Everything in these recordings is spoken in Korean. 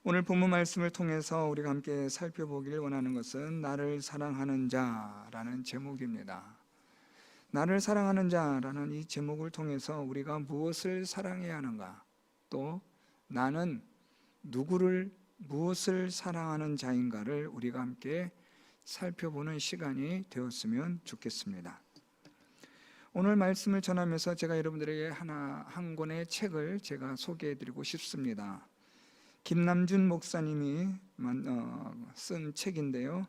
오늘 본문 말씀을 통해서 우리가 함께 살펴보기를 원하는 것은 나를 사랑하는 자라는 제목입니다. 나를 사랑하는 자라는 이 제목을 통해서 우리가 무엇을 사랑해야 하는가, 또 나는 누구를 무엇을 사랑하는 자인가를 우리가 함께 살펴보는 시간이 되었으면 좋겠습니다. 오늘 말씀을 전하면서 제가 여러분들에게 한 권의 책을 제가 소개해드리고 싶습니다. 김남준 목사님이 쓴 책인데요,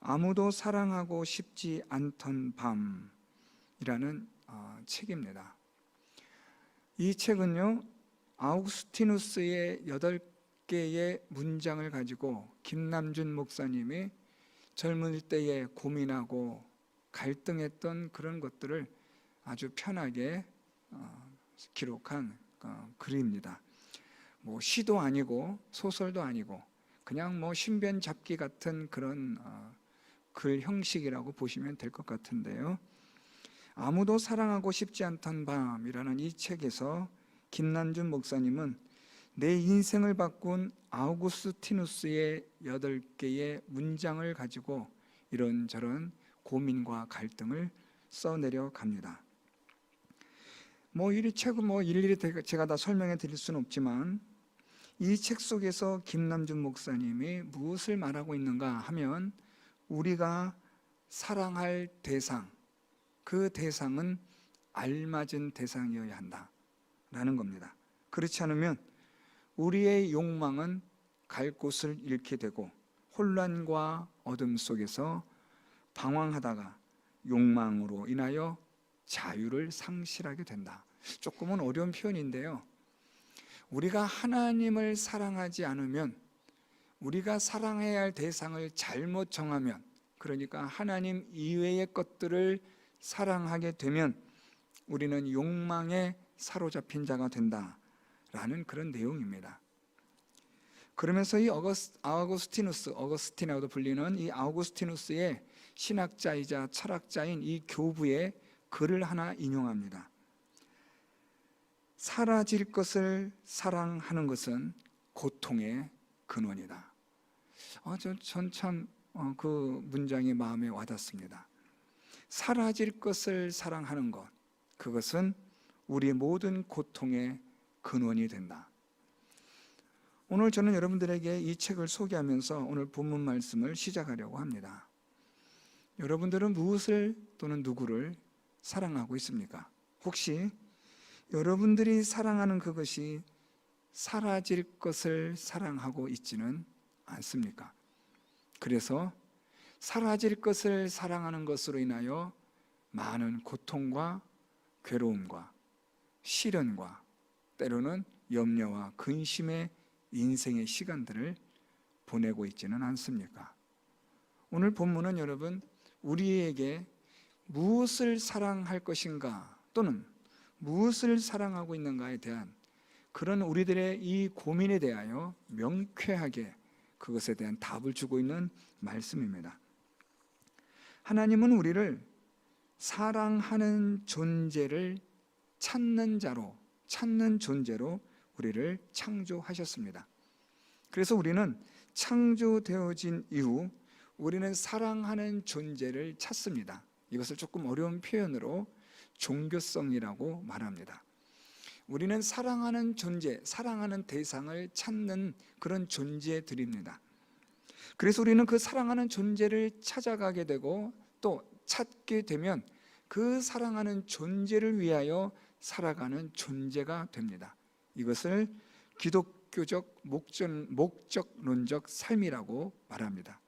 아무도 사랑하고 싶지 않던 밤이라는 책입니다. 이 책은요, 아우구스티누스의 8개의 문장을 가지고 김남준 목사님이 젊을 때에 고민하고 갈등했던 그런 것들을 아주 편하게 기록한 글입니다. 시도 아니고 소설도 아니고 그냥 신변 잡기 같은 그런 글 형식이라고 보시면 될 것 같은데요, 아무도 사랑하고 싶지 않던 밤이라는 이 책에서 김남준 목사님은 내 인생을 바꾼 아우구스티누스의 8개의 문장을 가지고 이런저런 고민과 갈등을 써내려 갑니다. 이 책은 일일이 제가 다 설명해 드릴 수는 없지만, 이 책 속에서 김남준 목사님이 무엇을 말하고 있는가 하면, 우리가 사랑할 대상, 그 대상은 알맞은 대상이어야 한다라는 겁니다. 그렇지 않으면 우리의 욕망은 갈 곳을 잃게 되고 혼란과 어둠 속에서 방황하다가 욕망으로 인하여 자유를 상실하게 된다. 조금은 어려운 표현인데요, 우리가 하나님을 사랑하지 않으면, 우리가 사랑해야 할 대상을 잘못 정하면, 그러니까 하나님 이외의 것들을 사랑하게 되면 우리는 욕망에 사로잡힌 자가 된다라는 그런 내용입니다. 그러면서 이 어거스티나도 불리는 이 아우구스티누스의 신학자이자 철학자인 이 교부의 글을 하나 인용합니다. 사라질 것을 사랑하는 것은 고통의 근원이다. 전 참 그 문장이 마음에 와닿습니다. 사라질 것을 사랑하는 것, 그것은 우리 모든 고통의 근원이 된다. 오늘 저는 여러분들에게 이 책을 소개하면서 오늘 본문 말씀을 시작하려고 합니다. 여러분들은 무엇을 또는 누구를 사랑하고 있습니까? 혹시 여러분들이 사랑하는 그것이 사라질 것을 사랑하고 있지는 않습니까? 그래서 사라질 것을 사랑하는 것으로 인하여 많은 고통과 괴로움과 시련과 때로는 염려와 근심의 인생의 시간들을 보내고 있지는 않습니까? 오늘 본문은 여러분, 우리에게 무엇을 사랑할 것인가, 또는 무엇을 사랑하고 있는가에 대한 그런 우리들의 이 고민에 대하여 명쾌하게 그것에 대한 답을 주고 있는 말씀입니다. 하나님은 우리를 사랑하는 존재를 찾는 존재로 우리를 창조하셨습니다. 그래서 우리는 창조되어진 이후 우리는 사랑하는 존재를 찾습니다. 이것을 조금 어려운 표현으로 종교성이라고 말합니다. 우리는 사랑하는 존재, 사랑하는 대상을 찾는 그런 존재들입니다. 그래서 우리는 그 사랑하는 존재를 찾아가게 되고, 또 찾게 되면 그 사랑하는 존재를 위하여 살아가는 존재가 됩니다. 이것을 기독교적 목적론적 삶이라고 말합니다.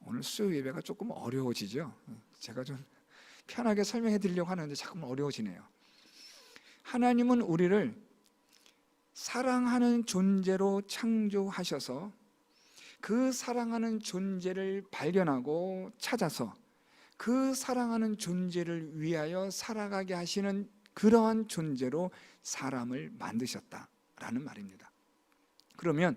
오늘 수요 예배가 조금 어려워지죠? 제가 좀 편하게 설명해 드리려고 하는데 자꾸 어려워지네요. 하나님은 우리를 사랑하는 존재로 창조하셔서 그 사랑하는 존재를 발견하고 찾아서 그 사랑하는 존재를 위하여 살아가게 하시는 그러한 존재로 사람을 만드셨다라는 말입니다. 그러면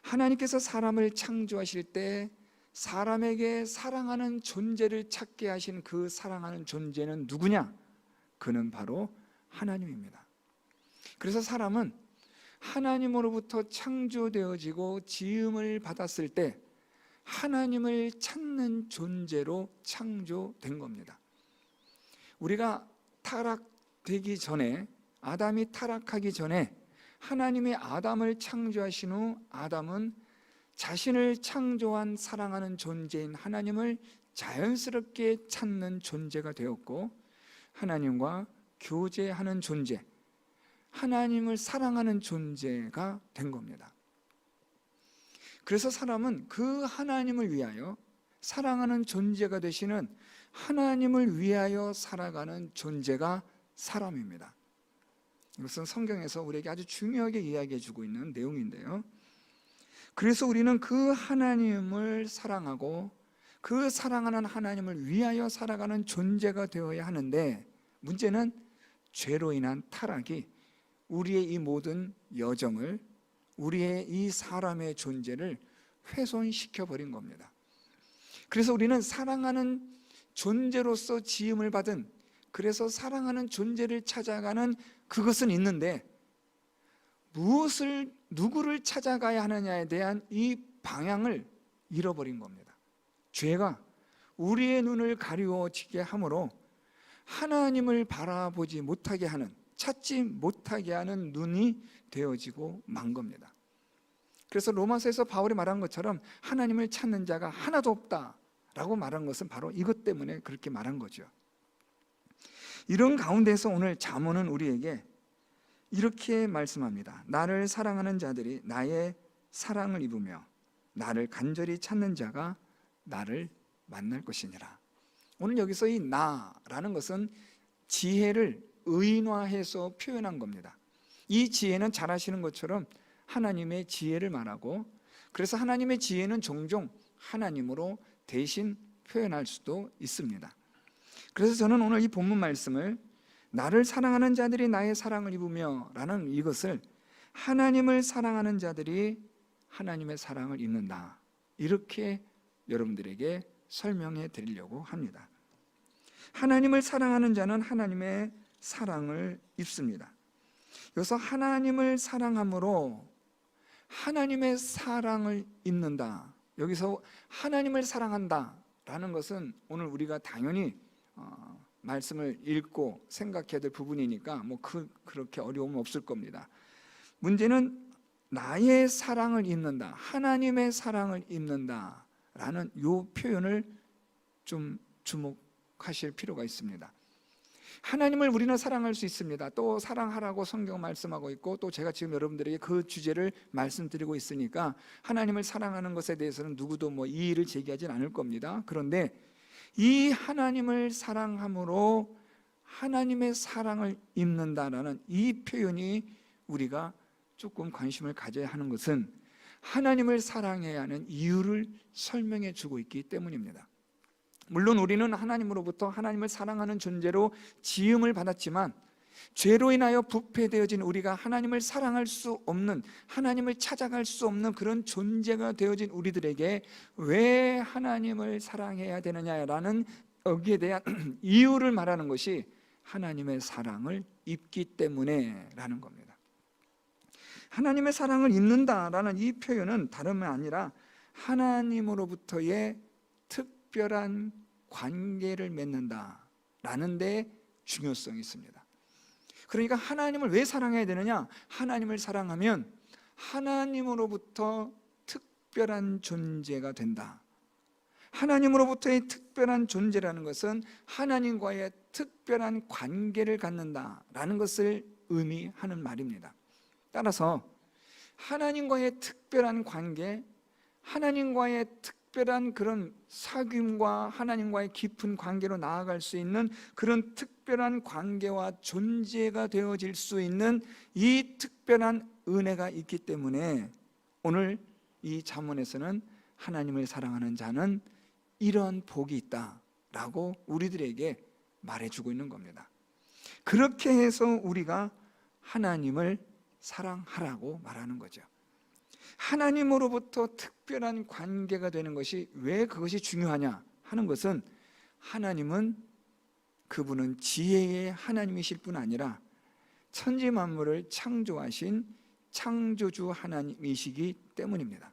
하나님께서 사람을 창조하실 때 사람에게 사랑하는 존재를 찾게 하신 그 사랑하는 존재는 누구냐? 그는 바로 하나님입니다. 그래서 사람은 하나님으로부터 창조되어지고 지음을 받았을 때 하나님을 찾는 존재로 창조된 겁니다. 우리가 타락되기 전에, 아담이 타락하기 전에 하나님이 아담을 창조하신 후 아담은 자신을 창조한 사랑하는 존재인 하나님을 자연스럽게 찾는 존재가 되었고, 하나님과 교제하는 존재, 하나님을 사랑하는 존재가 된 겁니다. 그래서 사람은 그 하나님을 위하여 사랑하는 존재가 되시는 하나님을 위하여 살아가는 존재가 사람입니다. 이것은 성경에서 우리에게 아주 중요하게 이야기해 주고 있는 내용인데요. 그래서 우리는 그 하나님을 사랑하고 그 사랑하는 하나님을 위하여 살아가는 존재가 되어야 하는데, 문제는 죄로 인한 타락이 우리의 이 모든 여정을, 우리의 이 사람의 존재를 훼손시켜 버린 겁니다. 그래서 우리는 사랑하는 존재로서 지음을 받은, 그래서 사랑하는 존재를 찾아가는 그것은 있는데, 누구를 찾아가야 하느냐에 대한 이 방향을 잃어버린 겁니다. 죄가 우리의 눈을 가리워지게 함으로 하나님을 바라보지 못하게 하는, 찾지 못하게 하는 눈이 되어지고 만 겁니다. 그래서 로마서에서 바울이 말한 것처럼 하나님을 찾는 자가 하나도 없다라고 말한 것은 바로 이것 때문에 그렇게 말한 거죠. 이런 가운데서 오늘 잠언은 우리에게 이렇게 말씀합니다. 나를 사랑하는 자들이 나의 사랑을 입으며 나를 간절히 찾는 자가 나를 만날 것이니라. 오늘 여기서 이 나라는 것은 지혜를 의인화해서 표현한 겁니다. 이 지혜는 잘 아시는 것처럼 하나님의 지혜를 말하고, 그래서 하나님의 지혜는 종종 하나님으로 대신 표현할 수도 있습니다. 그래서 저는 오늘 이 본문 말씀을 나를 사랑하는 자들이 나의 사랑을 입으며 라는 이것을 하나님을 사랑하는 자들이 하나님의 사랑을 입는다, 이렇게 여러분들에게 설명해 드리려고 합니다. 하나님을 사랑하는 자는 하나님의 사랑을 입습니다. 여기서 하나님을 사랑함으로 하나님의 사랑을 입는다, 여기서 하나님을 사랑한다 라는 것은 오늘 우리가 당연히 말씀을 읽고 생각해야 될 부분이니까 그렇게 어려움은 없을 겁니다. 문제는 나의 사랑을 입는다, 하나님의 사랑을 입는다 라는 이 표현을 좀 주목하실 필요가 있습니다. 하나님을 우리는 사랑할 수 있습니다. 또 사랑하라고 성경 말씀하고 있고, 또 제가 지금 여러분들에게 그 주제를 말씀드리고 있으니까 하나님을 사랑하는 것에 대해서는 누구도 이의를 제기하진 않을 겁니다. 그런데 이 하나님을 사랑함으로 하나님의 사랑을 입는다라는 이 표현이 우리가 조금 관심을 가져야 하는 것은 하나님을 사랑해야 하는 이유를 설명해 주고 있기 때문입니다. 물론 우리는 하나님으로부터 하나님을 사랑하는 존재로 지음을 받았지만, 죄로 인하여 부패되어진 우리가 하나님을 사랑할 수 없는, 하나님을 찾아갈 수 없는 그런 존재가 되어진 우리들에게 왜 하나님을 사랑해야 되느냐라는 여기에 대한 이유를 말하는 것이 하나님의 사랑을 입기 때문에 라는 겁니다. 하나님의 사랑을 입는다라는 이 표현은 다름이 아니라 하나님으로부터의 특별한 관계를 맺는다라는 데 중요성이 있습니다. 그러니까 하나님을 왜 사랑해야 되느냐? 하나님을 사랑하면 하나님으로부터 특별한 존재가 된다. 하나님으로부터의 특별한 존재라는 것은 하나님과의 특별한 관계를 갖는다라는 것을 의미하는 말입니다. 따라서 하나님과의 특별한 관계, 하나님과의 특별한 그런 사귐과 하나님과의 깊은 관계로 나아갈 수 있는 그런 특별한 관계와 존재가 되어질 수 있는 이 특별한 은혜가 있기 때문에 오늘 이 잠언에서는 하나님을 사랑하는 자는 이러한 복이 있다라고 우리들에게 말해주고 있는 겁니다. 그렇게 해서 우리가 하나님을 사랑하라고 말하는 거죠. 하나님으로부터 특별한 관계가 되는 것이 왜 그것이 중요하냐 하는 것은, 하나님은 그분은 지혜의 하나님이실 뿐 아니라 천지 만물을 창조하신 창조주 하나님이시기 때문입니다.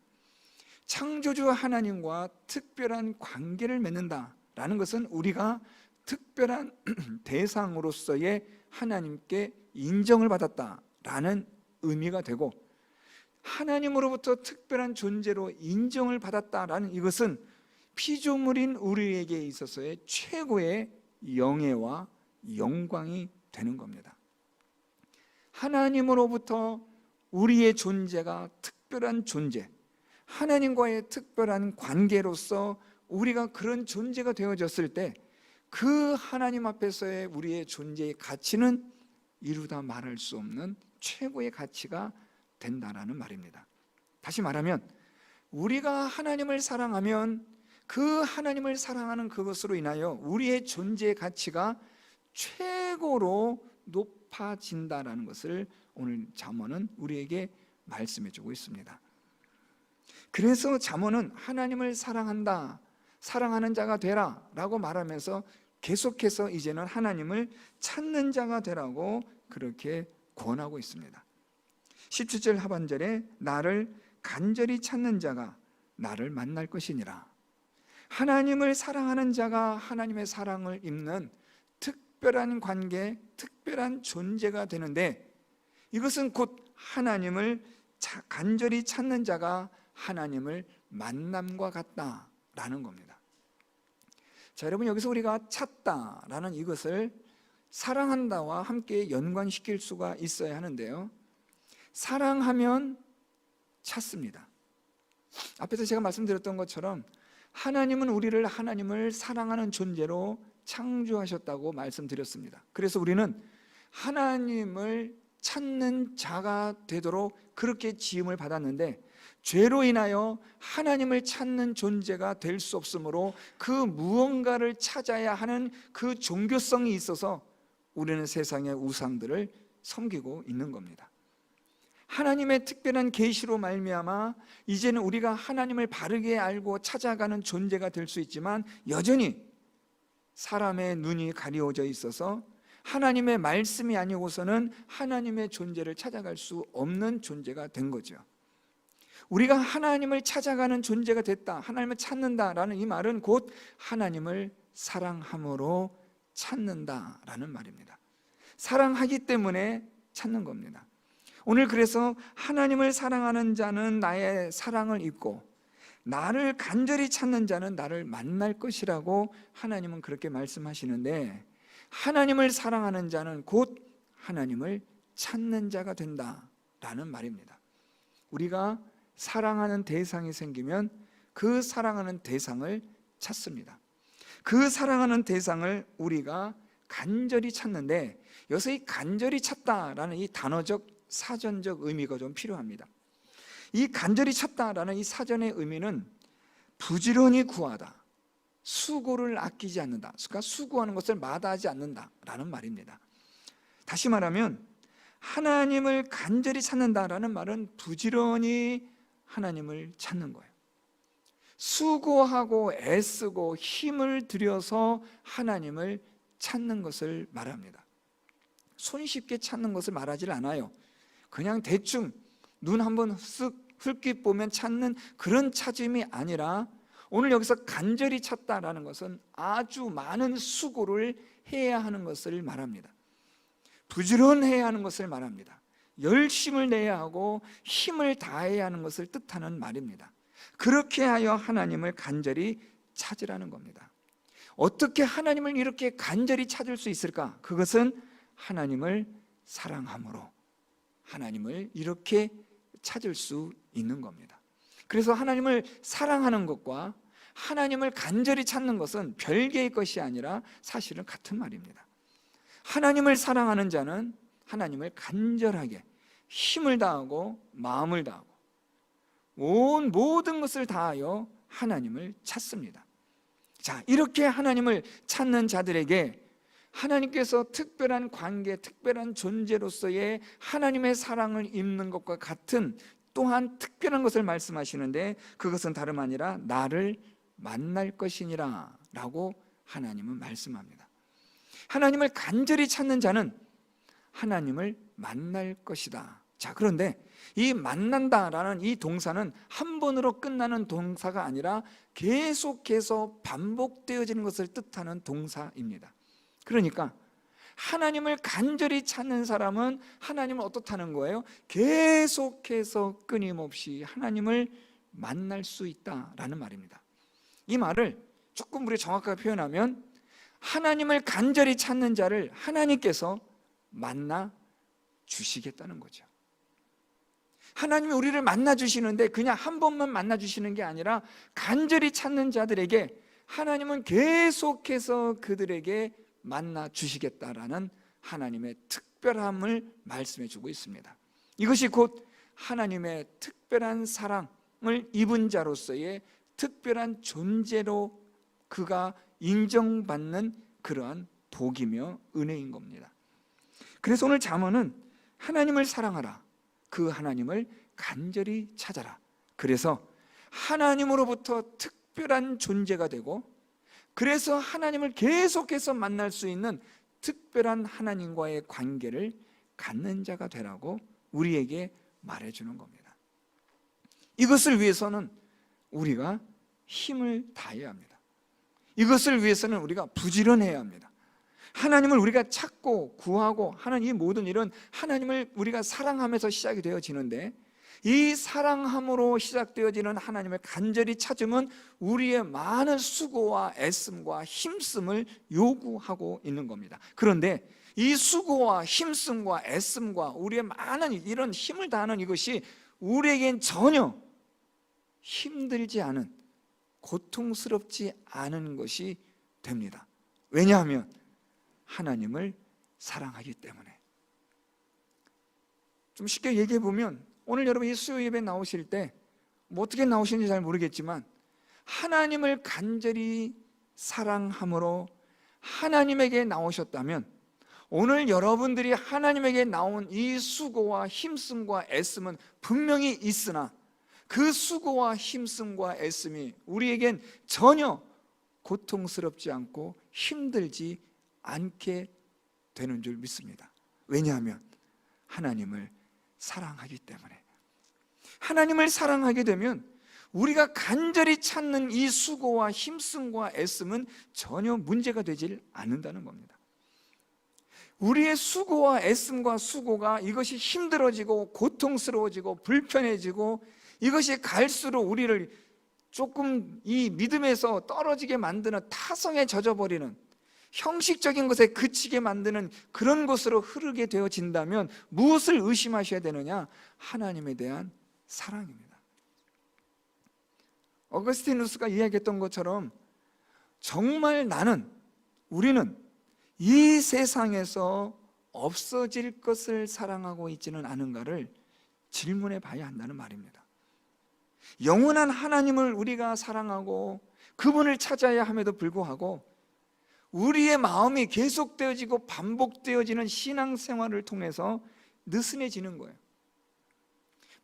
창조주 하나님과 특별한 관계를 맺는다라는 것은 우리가 특별한 대상으로서의 하나님께 인정을 받았다라는 의미가 되고, 하나님으로부터 특별한 존재로 인정을 받았다라는 이것은 피조물인 우리에게 있어서의 최고의 영예와 영광이 되는 겁니다. 하나님으로부터 우리의 존재가 특별한 존재, 하나님과의 특별한 관계로서 우리가 그런 존재가 되어졌을 때 그 하나님 앞에서의 우리의 존재의 가치는 이루다 말할 수 없는 최고의 가치가 된다라는 말입니다. 다시 말하면 우리가 하나님을 사랑하면 그 하나님을 사랑하는 그것으로 인하여 우리의 존재의 가치가 최고로 높아진다라는 것을 오늘 잠언은 우리에게 말씀해 주고 있습니다. 그래서 잠언은 하나님을 사랑한다, 사랑하는 자가 되라 라고 말하면서 계속해서 이제는 하나님을 찾는 자가 되라고 그렇게 권하고 있습니다. 17절 하반절에 나를 간절히 찾는 자가 나를 만날 것이니라. 하나님을 사랑하는 자가 하나님의 사랑을 입는 특별한 관계, 특별한 존재가 되는데, 이것은 곧 하나님을 간절히 찾는 자가 하나님을 만남과 같다라는 겁니다. 자, 여러분, 여기서 우리가 찾다라는 이것을 사랑한다와 함께 연관시킬 수가 있어야 하는데요, 사랑하면 찾습니다. 앞에서 제가 말씀드렸던 것처럼 하나님은 우리를 하나님을 사랑하는 존재로 창조하셨다고 말씀드렸습니다. 그래서 우리는 하나님을 찾는 자가 되도록 그렇게 지음을 받았는데, 죄로 인하여 하나님을 찾는 존재가 될 수 없으므로 그 무언가를 찾아야 하는 그 종교성이 있어서 우리는 세상의 우상들을 섬기고 있는 겁니다. 하나님의 특별한 계시로 말미암아 이제는 우리가 하나님을 바르게 알고 찾아가는 존재가 될 수 있지만, 여전히 사람의 눈이 가리워져 있어서 하나님의 말씀이 아니고서는 하나님의 존재를 찾아갈 수 없는 존재가 된 거죠. 우리가 하나님을 찾아가는 존재가 됐다, 하나님을 찾는다라는 이 말은 곧 하나님을 사랑함으로 찾는다라는 말입니다. 사랑하기 때문에 찾는 겁니다. 오늘 그래서 하나님을 사랑하는 자는 나의 사랑을 입고 나를 간절히 찾는 자는 나를 만날 것이라고 하나님은 그렇게 말씀하시는데, 하나님을 사랑하는 자는 곧 하나님을 찾는 자가 된다라는 말입니다. 우리가 사랑하는 대상이 생기면 그 사랑하는 대상을 찾습니다. 그 사랑하는 대상을 우리가 간절히 찾는데, 여기서 이 간절히 찾다라는 이 단어적 사전적 의미가 좀 필요합니다. 이 간절히 찾다라는 이 사전의 의미는 부지런히 구하다, 수고를 아끼지 않는다, 그러니까 수고하는 것을 마다하지 않는다라는 말입니다. 다시 말하면 하나님을 간절히 찾는다라는 말은 부지런히 하나님을 찾는 거예요. 수고하고 애쓰고 힘을 들여서 하나님을 찾는 것을 말합니다. 손쉽게 찾는 것을 말하지 않아요. 그냥 대충 눈 한번 쓱 흘낏 보면 찾는 그런 찾음이 아니라, 오늘 여기서 간절히 찾다라는 것은 아주 많은 수고를 해야 하는 것을 말합니다. 부지런해야 하는 것을 말합니다. 열심을 내야 하고 힘을 다해야 하는 것을 뜻하는 말입니다. 그렇게 하여 하나님을 간절히 찾으라는 겁니다. 어떻게 하나님을 이렇게 간절히 찾을 수 있을까? 그것은 하나님을 사랑함으로 하나님을 이렇게 찾을 수 있는 겁니다. 그래서 하나님을 사랑하는 것과 하나님을 간절히 찾는 것은 별개의 것이 아니라 사실은 같은 말입니다. 하나님을 사랑하는 자는 하나님을 간절하게 힘을 다하고 마음을 다하고 온 모든 것을 다하여 하나님을 찾습니다. 자, 이렇게 하나님을 찾는 자들에게 하나님께서 특별한 관계, 특별한 존재로서의 하나님의 사랑을 입는 것과 같은 또한 특별한 것을 말씀하시는데, 그것은 다름 아니라 나를 만날 것이니라 라고 하나님은 말씀합니다. 하나님을 간절히 찾는 자는 하나님을 만날 것이다 자, 그런데 이 만난다라는 이 동사는 한 번으로 끝나는 동사가 아니라 계속해서 반복되어지는 것을 뜻하는 동사입니다. 그러니까 하나님을 간절히 찾는 사람은 하나님을 어떻다는 거예요? 계속해서 끊임없이 하나님을 만날 수 있다라는 말입니다. 이 말을 조금 우리 정확하게 표현하면 하나님을 간절히 찾는 자를 하나님께서 만나 주시겠다는 거죠. 하나님이 우리를 만나 주시는데 그냥 한 번만 만나 주시는 게 아니라 간절히 찾는 자들에게 하나님은 계속해서 그들에게 만나 주시겠다라는 하나님의 특별함을 말씀해 주고 있습니다. 이것이 곧 하나님의 특별한 사랑을 입은 자로서의 특별한 존재로 그가 인정받는 그러한 복이며 은혜인 겁니다. 그래서 오늘 잠언은 하나님을 사랑하라, 그 하나님을 간절히 찾아라. 그래서 하나님으로부터 특별한 존재가 되고, 그래서 하나님을 계속해서 만날 수 있는 특별한 하나님과의 관계를 갖는 자가 되라고 우리에게 말해주는 겁니다. 이것을 위해서는 우리가 힘을 다해야 합니다. 이것을 위해서는 우리가 부지런해야 합니다. 하나님을 우리가 찾고 구하고 하는 이 모든 일은 하나님을 우리가 사랑하면서 시작이 되어지는데, 이 사랑함으로 시작되어지는 하나님을 간절히 찾으면 우리의 많은 수고와 애씀과 힘씀을 요구하고 있는 겁니다. 그런데 이 수고와 힘씀과 애씀과 우리의 많은 이런 힘을 다하는 이것이 우리에겐 전혀 힘들지 않은, 고통스럽지 않은 것이 됩니다. 왜냐하면 하나님을 사랑하기 때문에. 좀 쉽게 얘기해 보면, 오늘 여러분 이 수요 예배 나오실 때 뭐 어떻게 나오시는지 잘 모르겠지만 하나님을 간절히 사랑함으로 하나님에게 나오셨다면, 오늘 여러분들이 하나님에게 나온 이 수고와 힘씀과 애씀은 분명히 있으나 그 수고와 힘씀과 애씀이 우리에겐 전혀 고통스럽지 않고 힘들지 않게 되는 줄 믿습니다. 왜냐하면 하나님을 사랑하기 때문에. 하나님을 사랑하게 되면 우리가 간절히 찾는 이 수고와 힘씀과 애씀은 전혀 문제가 되질 않는다는 겁니다. 우리의 수고와 애씀과 수고가 이것이 힘들어지고 고통스러워지고 불편해지고 이것이 갈수록 우리를 조금 이 믿음에서 떨어지게 만드는, 타성에 젖어버리는, 형식적인 것에 그치게 만드는 그런 것으로 흐르게 되어진다면 무엇을 의심하셔야 되느냐? 하나님에 대한 사랑입니다. 어거스티누스가 이야기했던 것처럼 정말 우리는 이 세상에서 없어질 것을 사랑하고 있지는 않은가를 질문해 봐야 한다는 말입니다. 영원한 하나님을 우리가 사랑하고 그분을 찾아야 함에도 불구하고 우리의 마음이 계속되어지고 반복되어지는 신앙생활을 통해서 느슨해지는 거예요.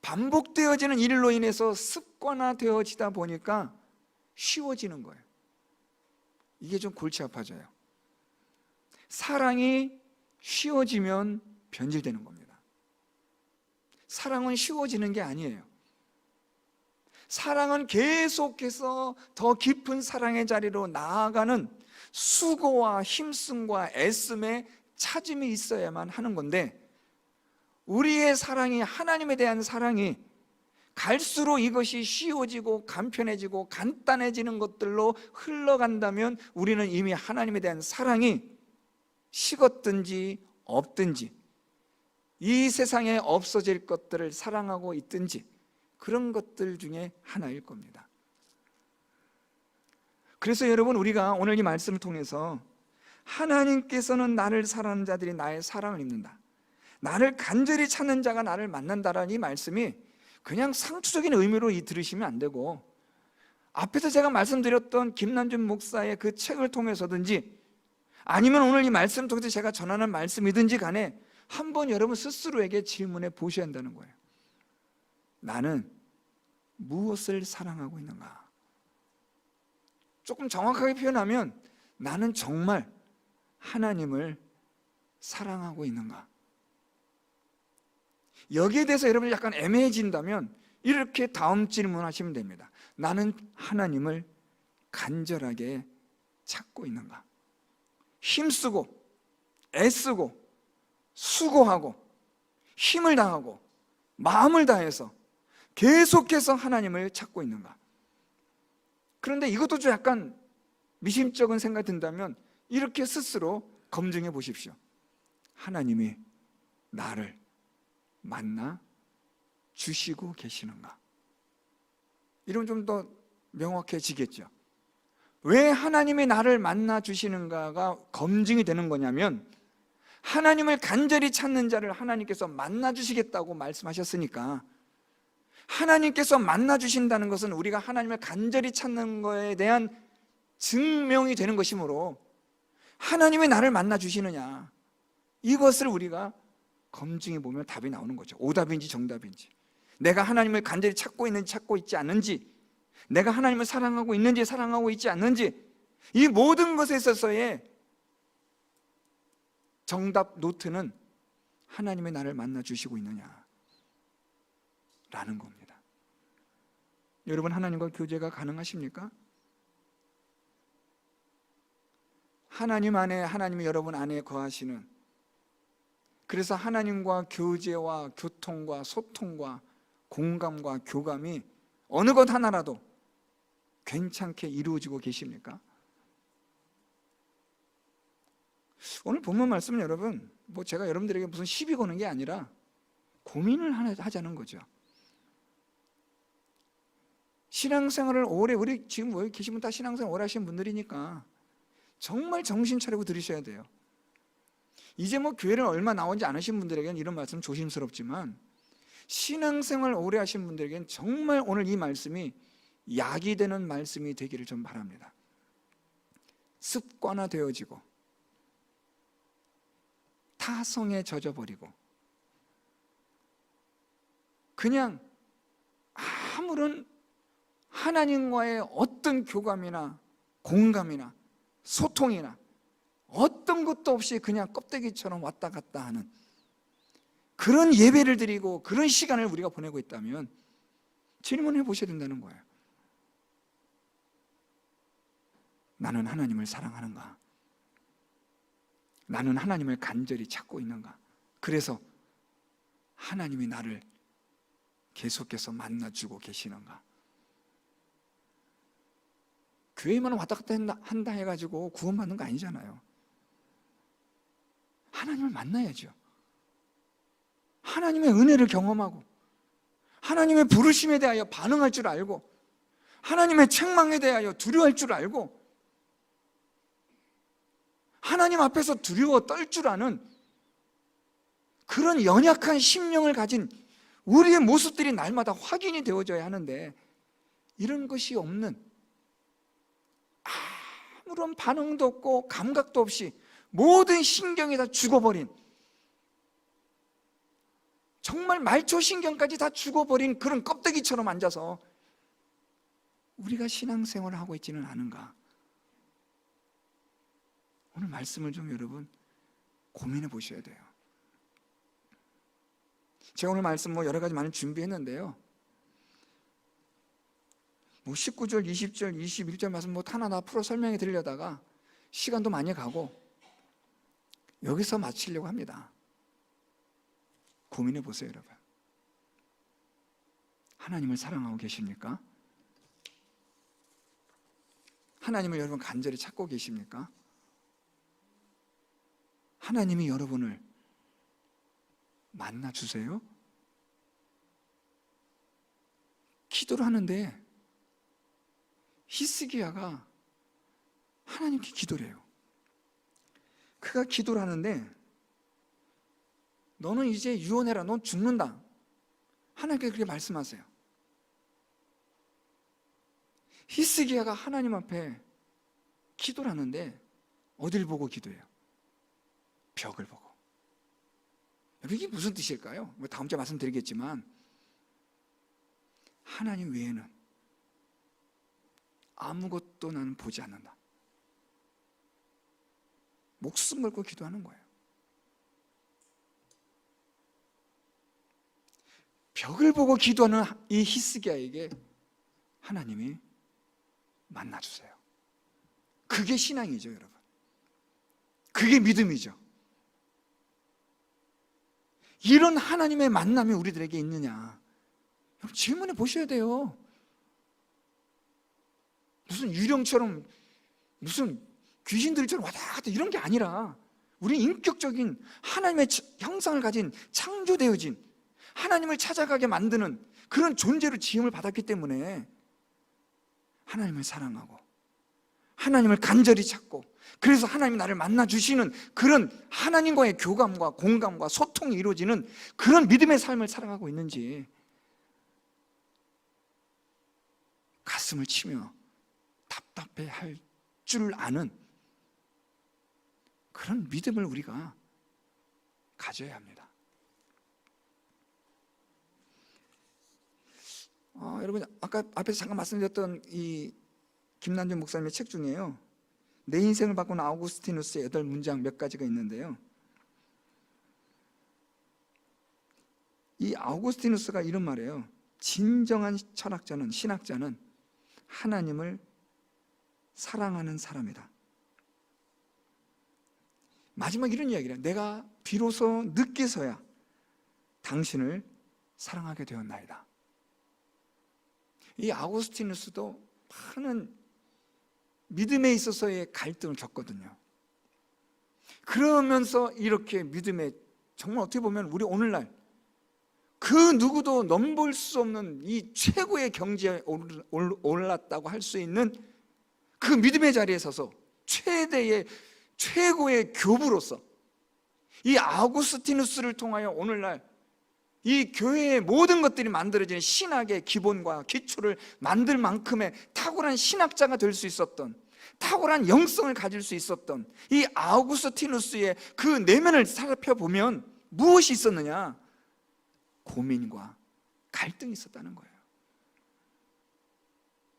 반복되어지는 일로 인해서 습관화되어지다 보니까 쉬워지는 거예요. 이게 좀 골치 아파져요. 사랑이 쉬워지면 변질되는 겁니다. 사랑은 쉬워지는 게 아니에요. 사랑은 계속해서 더 깊은 사랑의 자리로 나아가는 수고와 힘씀과 애씀의 찾음이 있어야만 하는 건데, 우리의 사랑이, 하나님에 대한 사랑이 갈수록 이것이 쉬워지고 간편해지고 간단해지는 것들로 흘러간다면 우리는 이미 하나님에 대한 사랑이 식었든지 없든지, 이 세상에 없어질 것들을 사랑하고 있든지 그런 것들 중에 하나일 겁니다. 그래서 여러분, 우리가 오늘 이 말씀을 통해서 하나님께서는 나를 사랑하는 자들이 나의 사랑을 입는다, 나를 간절히 찾는 자가 나를 만난다라는 이 말씀이 그냥 상투적인 의미로 들으시면 안 되고, 앞에서 제가 말씀드렸던 김남준 목사의 그 책을 통해서든지 아니면 오늘 이 말씀을 통해서 제가 전하는 말씀이든지 간에 한번 여러분 스스로에게 질문해 보셔야 한다는 거예요. 나는 무엇을 사랑하고 있는가? 조금 정확하게 표현하면 나는 정말 하나님을 사랑하고 있는가? 여기에 대해서 여러분이 약간 애매해진다면 이렇게 다음 질문하시면 됩니다. 나는 하나님을 간절하게 찾고 있는가? 힘쓰고 애쓰고 수고하고 힘을 다하고 마음을 다해서 계속해서 하나님을 찾고 있는가? 그런데 이것도 좀 약간 미심쩍은 생각이 든다면 이렇게 스스로 검증해 보십시오. 하나님이 나를 만나 주시고 계시는가? 이러면 좀 더 명확해지겠죠. 왜 하나님이 나를 만나 주시는가가 검증이 되는 거냐면, 하나님을 간절히 찾는 자를 하나님께서 만나 주시겠다고 말씀하셨으니까, 하나님께서 만나 주신다는 것은 우리가 하나님을 간절히 찾는 것에 대한 증명이 되는 것이므로, 하나님이 나를 만나 주시느냐, 이것을 우리가 검증해 보면 답이 나오는 거죠. 오답인지 정답인지, 내가 하나님을 간절히 찾고 있는지 찾고 있지 않는지, 내가 하나님을 사랑하고 있는지 사랑하고 있지 않는지, 이 모든 것에 있어서의 정답 노트는 하나님이 나를 만나 주시고 있느냐 라는 겁니다. 여러분, 하나님과 교제가 가능하십니까? 하나님 안에, 하나님이 여러분 안에 거하시는, 그래서 하나님과 교제와 교통과 소통과 공감과 교감이 어느 것 하나라도 괜찮게 이루어지고 계십니까? 오늘 본문 말씀은 여러분, 제가 여러분들에게 무슨 시비 거는 게 아니라 고민을 하자는 거죠. 신앙생활을 오래, 우리 지금 여기 계신 분 다 신앙생활 오래 하신 분들이니까 정말 정신 차리고 들으셔야 돼요. 이제 교회를 얼마 나오지 않으신 분들에게는 이런 말씀 조심스럽지만, 신앙생활 오래 하신 분들에게는 정말 오늘 이 말씀이 약이 되는 말씀이 되기를 좀 바랍니다. 습관화되어지고 타성에 젖어버리고 그냥 아무런 하나님과의 어떤 교감이나 공감이나 소통이나 어떤 것도 없이 그냥 껍데기처럼 왔다 갔다 하는 그런 예배를 드리고 그런 시간을 우리가 보내고 있다면 질문해 보셔야 된다는 거예요. 나는 하나님을 사랑하는가? 나는 하나님을 간절히 찾고 있는가? 그래서 하나님이 나를 계속해서 만나주고 계시는가? 교회만 왔다 갔다 한다 해가지고 구원받는 거 아니잖아요. 하나님을 만나야죠. 하나님의 은혜를 경험하고 하나님의 부르심에 대하여 반응할 줄 알고 하나님의 책망에 대하여 두려워할 줄 알고 하나님 앞에서 두려워 떨 줄 아는 그런 연약한 심령을 가진 우리의 모습들이 날마다 확인이 되어져야 하는데, 이런 것이 없는, 아무런 반응도 없고 감각도 없이 모든 신경이 다 죽어버린, 정말 말초 신경까지 다 죽어버린 그런 껍데기처럼 앉아서 우리가 신앙생활을 하고 있지는 않은가? 오늘 말씀을 좀 여러분 고민해 보셔야 돼요. 제가 오늘 말씀 여러 가지 많이 준비했는데요, 19절, 20절, 21절 말씀 하나 풀어 설명해 드리려다가 시간도 많이 가고 여기서 마치려고 합니다. 고민해 보세요, 여러분. 하나님을 사랑하고 계십니까? 하나님을 여러분 간절히 찾고 계십니까? 하나님이 여러분을 만나주세요? 기도를 하는데 히스기야가 하나님께 기도를 해요. 그가 기도를 하는데, 너는 이제 유언해라, 넌 죽는다, 하나님께 그렇게 말씀하세요. 히스기야가 하나님 앞에 기도를 하는데 어딜 보고 기도해요? 벽을 보고. 이게 무슨 뜻일까요? 다음 주에 말씀드리겠지만, 하나님 외에는 아무것도 나는 보지 않는다, 목숨 걸고 기도하는 거예요. 벽을 보고 기도하는 이 히스기야에게 하나님이 만나주세요. 그게 신앙이죠, 여러분. 그게 믿음이죠. 이런 하나님의 만남이 우리들에게 있느냐? 여러분 질문해 보셔야 돼요. 무슨 유령처럼, 무슨 귀신들처럼 왔다 갔다 이런 게 아니라 우리 인격적인 하나님의 형상을 가진 창조되어진 하나님을 찾아가게 만드는 그런 존재로 지음을 받았기 때문에 하나님을 사랑하고 하나님을 간절히 찾고, 그래서 하나님이 나를 만나주시는 그런 하나님과의 교감과 공감과 소통이 이루어지는 그런 믿음의 삶을 살아가고 있는지 가슴을 치며 답답해 할 줄 아는 그런 믿음을 우리가 가져야 합니다. 여러분 아까 앞에서 잠깐 말씀드렸던 이 김난준 목사님의 책 중에요, 내 인생을 바꾼 아우구스티누스의 8문장 몇 가지가 있는데요, 이 아우구스티누스가 이런 말이에요. 진정한 철학자는, 신학자는 하나님을 사랑하는 사람이다. 마지막 이런 이야기를 해요. 내가 비로소 늦게서야 당신을 사랑하게 되었나이다. 이 아우구스티누스도 많은 믿음에 있어서의 갈등을 겪거든요. 그러면서 이렇게 믿음에 정말 어떻게 보면 우리 오늘날 그 누구도 넘볼 수 없는 이 최고의 경지에 올랐다고 할 수 있는 그 믿음의 자리에 서서 최고의 교부로서 이 아우구스티누스를 통하여 오늘날 이 교회의 모든 것들이 만들어지는 신학의 기본과 기초를 만들 만큼의 탁월한 신학자가 될 수 있었던, 탁월한 영성을 가질 수 있었던 이 아우구스티누스의 그 내면을 살펴보면 무엇이 있었느냐? 고민과 갈등이 있었다는 거예요.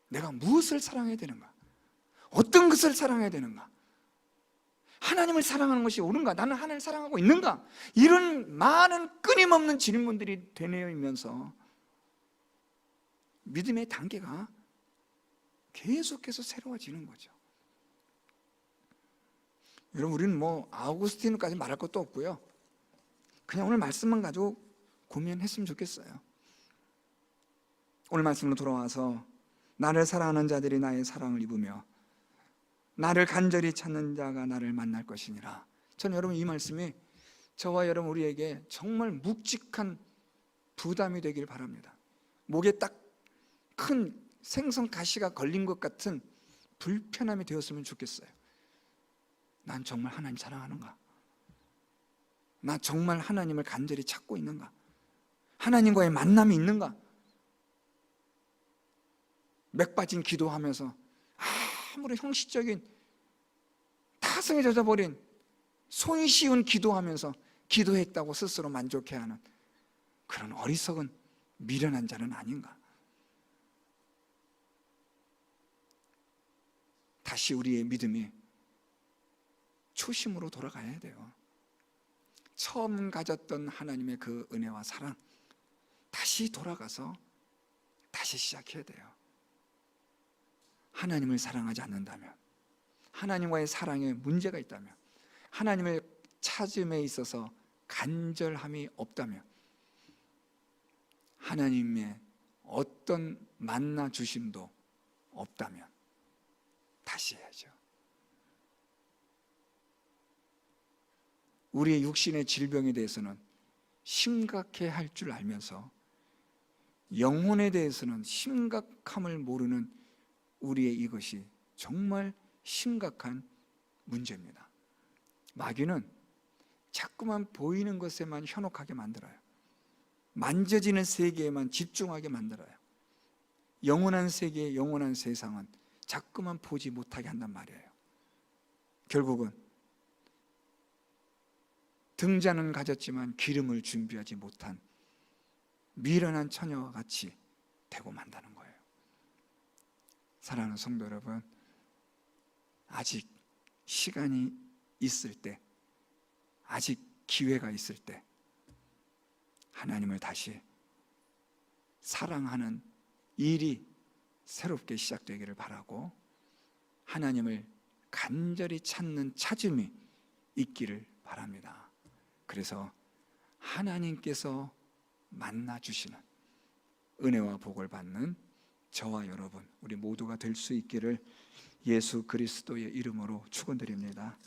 내가 무엇을 사랑해야 되는가? 어떤 것을 사랑해야 되는가? 하나님을 사랑하는 것이 옳은가? 나는 하나님을 사랑하고 있는가? 이런 많은 끊임없는 질문들이 되뇌이면서 믿음의 단계가 계속해서 새로워지는 거죠. 여러분 우리는 뭐 아우구스티누까지 말할 것도 없고요, 그냥 오늘 말씀만 가지고 고민했으면 좋겠어요. 오늘 말씀으로 돌아와서 나를 사랑하는 자들이 나의 사랑을 입으며 나를 간절히 찾는 자가 나를 만날 것이니라. 저는 여러분 이 말씀이 저와 여러분 우리에게 정말 묵직한 부담이 되길 바랍니다. 목에 딱 큰 생선 가시가 걸린 것 같은 불편함이 되었으면 좋겠어요. 난 정말 하나님 사랑하는가? 나 정말 하나님을 간절히 찾고 있는가? 하나님과의 만남이 있는가? 맥 빠진 기도하면서 아무리 형식적인 타성에 젖어버린 손이 쉬운 기도하면서 기도했다고 스스로 만족해하는 그런 어리석은 미련한 자는 아닌가? 다시 우리의 믿음이 초심으로 돌아가야 돼요. 처음 가졌던 하나님의 그 은혜와 사랑 다시 돌아가서 다시 시작해야 돼요. 하나님을 사랑하지 않는다면, 하나님과의 사랑에 문제가 있다면, 하나님을 찾음에 있어서 간절함이 없다면, 하나님의 어떤 만나 주심도 없다면 다시 해야죠. 우리의 육신의 질병에 대해서는 심각해 할 줄 알면서 영혼에 대해서는 심각함을 모르는 우리의 이것이 정말 심각한 문제입니다. 마귀는 자꾸만 보이는 것에만 현혹하게 만들어요. 만져지는 세계에만 집중하게 만들어요. 영원한 세계, 영원한 세상은 자꾸만 보지 못하게 한단 말이에요. 결국은 등잔은 가졌지만 기름을 준비하지 못한 미련한 처녀와 같이 되고 만다는 거예요. 사랑하는 성도 여러분, 아직 시간이 있을 때, 아직 기회가 있을 때 하나님을 다시 사랑하는 일이 새롭게 시작되기를 바라고, 하나님을 간절히 찾는 찾음이 있기를 바랍니다. 그래서 하나님께서 만나 주시는 은혜와 복을 받는 저와 여러분, 우리 모두가 될 수 있기를 예수 그리스도의 이름으로 축원드립니다.